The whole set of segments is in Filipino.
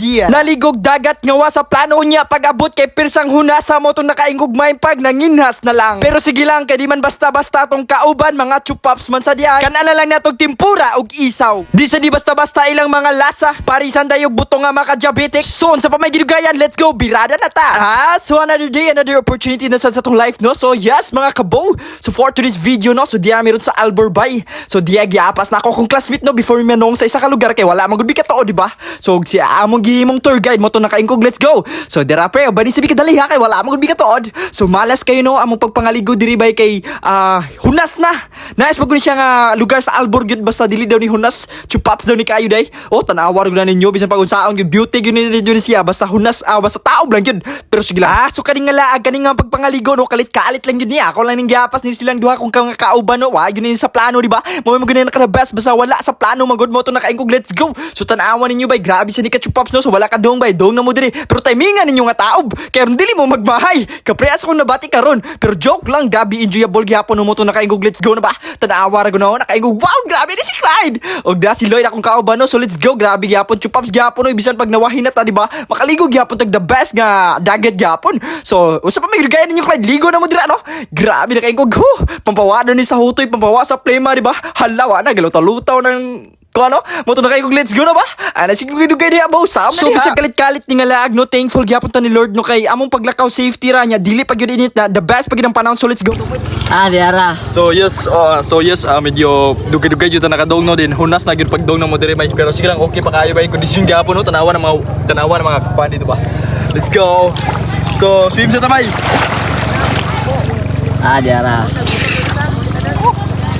idea. Naligog dagat ngawa sa plano niya pag-abot kay pirsang hunasa mo itong nakaingog main pag nanginhas na lang. Pero sige lang, kay di man basta-basta tong kauban mga chupaps man sa diyan. Kanala lang natong timpura ug isaw. Di sa di basta-basta ilang mga lasa. Parisan dayog buto nga maka-diabetic. So, sa pamagidugayan, let's go, birada na ta. So another day, another opportunity na sa tong life, no? So yes, mga kabo. So for today's video, no? So diya meron sa Albor Bay. So diya giapas na ako kong classmate, no? Before mi manong sa isa ka lugar kay wala man gud bi katao, di ba? So si among gihimong tour guide mo to nakaingkog, let's go. So dira pre, bani sabi kadali ha kay wala man gud bi katuod. So malas kayo, no? Among pagpangaligo diri bay kay hunas na. Nice pag siya nga lugar sa Albor gyud basta dili daw ni hunas. Chupaps daw ni kayo day. Oh, tanawa gud na ninyo bisan pag unsaon gyud beauty gyud ni siya basta hunas basta taob lang gyud. Pero sige lang. So kaning nga laag kaning nga pagpangaligo, no? Kalit-kalit lang gyud niya. Ako lang ning giapas ni silang duha kung kauban, no? Wa gyud ni sa plano, di ba? Mo gyud na best basta wala sa plano magud mo to nakaingkog, let's go. So tanawa ninyo bay, grabe sa ni Chupaps, no? So wala ka dong bay, dong na mo diri. Pero timingan ninyo nga taob. Kaya dili mo magbahay. Kapreas ko nabati karon. Pero joke lang, grabe enjoyable gyapon mo to nakaingkog, let's go na ba? Tanawa ra no, nakaingkog. Wow, grabe ni si Clyde. Og da si Lloyd akong kauban, no? So let's go, grabe gyapon Chupaps gyapon, no? Ibisan pag nawahin na ta, di ba? Makaligo gyapon tag the best nga dagat gyapon. So usa pa may gaya ninyo Clyde, ligo na mo dira, no? Grabe na kaingkog. Pampawado ni sa hutoy, pampawa sa plema, di ba? Halawa na galutaw-lutaw ng kung ano, mo to na kayo, let's go na ba? Nasigugay niya ba? Usam na so, niya. So, kalit-kalit ni nga laag, no? Thankful gyapon ta ni Lord, no? Kay among paglakaw safety ra niya. Dili pag yun init na. The best pag yun ang panahon. So, let's go. Diara. So yes, medyo dugay-dugay jud ta nakadong, no? Din hunas na gyud pagdong na mo dire bay. Pero sige lang, okay pa kayo bay kondisyon gyapon, no? Tanawa ng mga kapan dito ba. Let's go. So, swim sa tamay. Diara.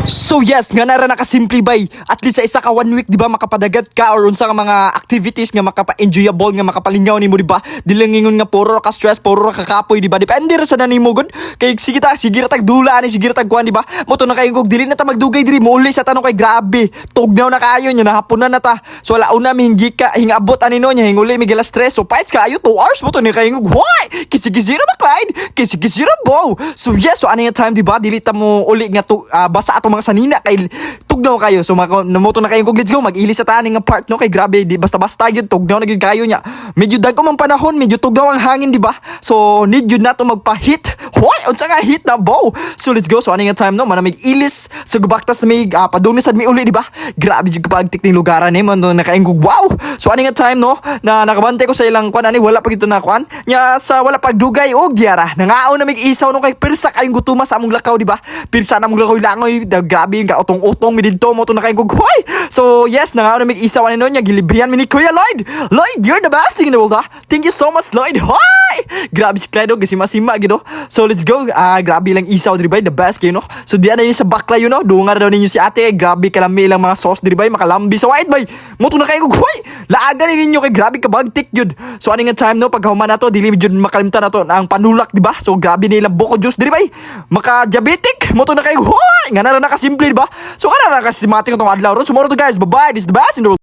So yes, nga nara nakasimple bay. At least sa isa ka 1 week, di ba, makapadagat ka or unsa nga mga activities nga makapa-enjoyable nga makapalingaw nimo, di ba? Dili ngingon nga puro ka stress, puro ka kapoy, di ba? Depende ra sa nanimo gud. Kay sige ra tag dula ani, sige ra tag kuan, di ba? Mo to na kay gug dili na ta magdugay diri, muuli sa tanong kay grabe. Tugnaw na kaayo nya nahapunan na ta. So wala una mi hingabot ani no nya hinguli mi gila stress. So fights kaayo 2 hours mo to ni kay gug. Why? Kisi-kisira ba Clyde? Kisi-kisira bo. So yes, so ano yung time, di ba? Dili ta mo uli nga basa ato mga sanina kay tugnaw kayo. So namoto na kayo kog, let's go, mag-ilis sa tani nga part, no? Kay grabe, di basta-basta yun, tugnaw na yun kayo nya. Medyo dagko man panahon, medyo tugnaw ang hangin, di ba? So need yun na to magpa-hit. Hoy, unsa nga hit na bow. So let's go. So ano nga time, no? Manamig ilis sa gubaktas na may padungisad mi uli, di ba? Grabe jud kapag tikting lugaran ni mo nakaingog. Wow. So ano nga time, no? Na nakabantay ko sa ilang kwan ani, wala pa gito na kwan. Nya sa wala pagdugay og gyara. Nangaon na mig isaw no kay pirsa kayong gutuma sa among lakaw, di ba? Pirsa na among lakaw langoy, grabe yung kautong-utong mi didto mo to nakaingog. Hoy. So yes, nangaon na mig isaw ani no nya gilibrihan mi ni Kuya Lloyd. Lloyd, you're the best thing in the world, ha? Thank you so much, Lloyd. Hoy. Grabe si Clyde, gasima-sima gido. So let's go. Grabe lang isaw diri bay, the best kayo, no? So diyan na yun sa bakla yun, no? Dungar daw ninyo si ate. Grabe kalami lang mga sauce diri bay, makalambi sa white bay. Muto na kayo, hoy! Laagan ninyo kay grabe ka bagtik yun. So ano nga time, no? Pag human na to, dili jud makalimtan na to ang panulak, di ba? So grabe nilang buko juice diri bay. Maka-diabetic. Muto na kayo, hoy! Nga na nakasimple, di ba? So nga na nakasimatic itong adlaw ron. So moro to guys, bye-bye. This is the best in the world.